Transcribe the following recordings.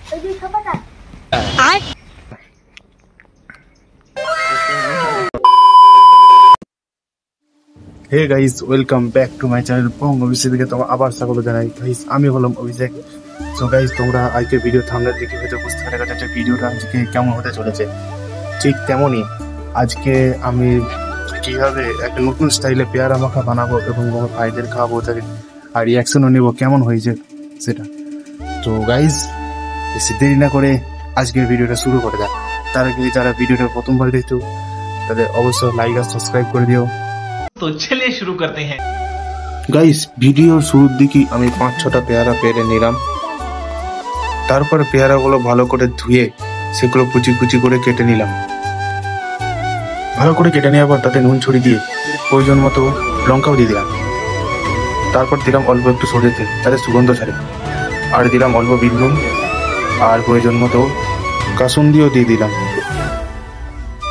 Hey guys, welcome back to my channel পং অভিষেক থেকে তোমার আবার স্বাগত জানাই। গাইস আমি হলাম অভিষেক। সো গাইস, তোমরা আজকের ভিডিও থামলে দেখে হয়তো বুঝতে পেরে গেছো যে ভিডিওটা আজকে কেমন হতে চলেছে। ঠিক তেমনই আজকে আমি কিভাবে একটা নতুন স্টাইলে পেয়ারা মাখা বানাবো এবং আমার ভাইদের খাওয়াবো, তাকে আর রিয়াকশনও নেবো কেমন হয়েছে সেটা। তো গাইস, বেশি দেরি না করে আজকের ভিডিওটা শুরু করে দেয়। তার আগে যারা ভিডিওটা প্রথমবার দেখছো তাদের অবশ্যই লাইক আর সাবস্ক্রাইব করে দিও। তো চলিয়ে শুরু করতে হ্যাঁ। গাইস, ভিডিওর শুরুর দিকেই আমি 5-6টা পেয়ারা পেরে নিলাম। তারপর পেয়ারাগুলো ভালো করে ধুয়ে সেগুলো কুচি কুচি করে কেটে নিলাম। ভালো করে কেটে নেওয়ার পর তাতে নুন ছড়িয়ে দিয়ে প্রয়োজন মতো লঙ্কাও দিয়ে দিলাম। তারপর দিলাম অল্প একটু সরষের তেল, তাতে সুগন্ধ ছাড়ে। আর দিলাম অল্প বিট নুন, আর প্রয়োজন মতো কাসুন্দিও দিয়ে দিলাম।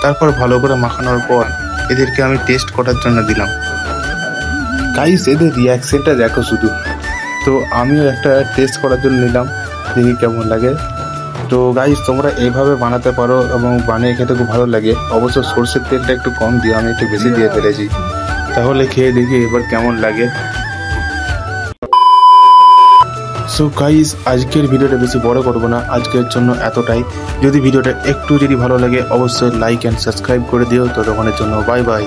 তারপর ভালো করে মাখানোর পর এদেরকে আমি টেস্ট করার জন্য দিলাম। গাইস, এদের রিয়াকশনটা দেখো শুধু। তো আমিও একটা টেস্ট করার জন্য নিলাম, দেখি কেমন লাগে। তো গাইস, তোমরা এইভাবে বানাতে পারো এবং বানিয়ে খেতে খুব ভালো লাগে। অবশ্য সরষের তেলটা একটু কম দিও, আমি একটু বেশি দিয়ে ফেলেছি। তাহলে খেয়ে দেখি এবার কেমন লাগে। সো গাইস, আজকের ভিডিওটা বেশি বড় করবো না, আজকের জন্য এতটাই। যদি ভিডিওটা একটু ভালো লাগে অবশ্যই লাইক অ্যান্ড সাবস্ক্রাইব করে দিও। ততক্ষণের জন্য বাই বাই।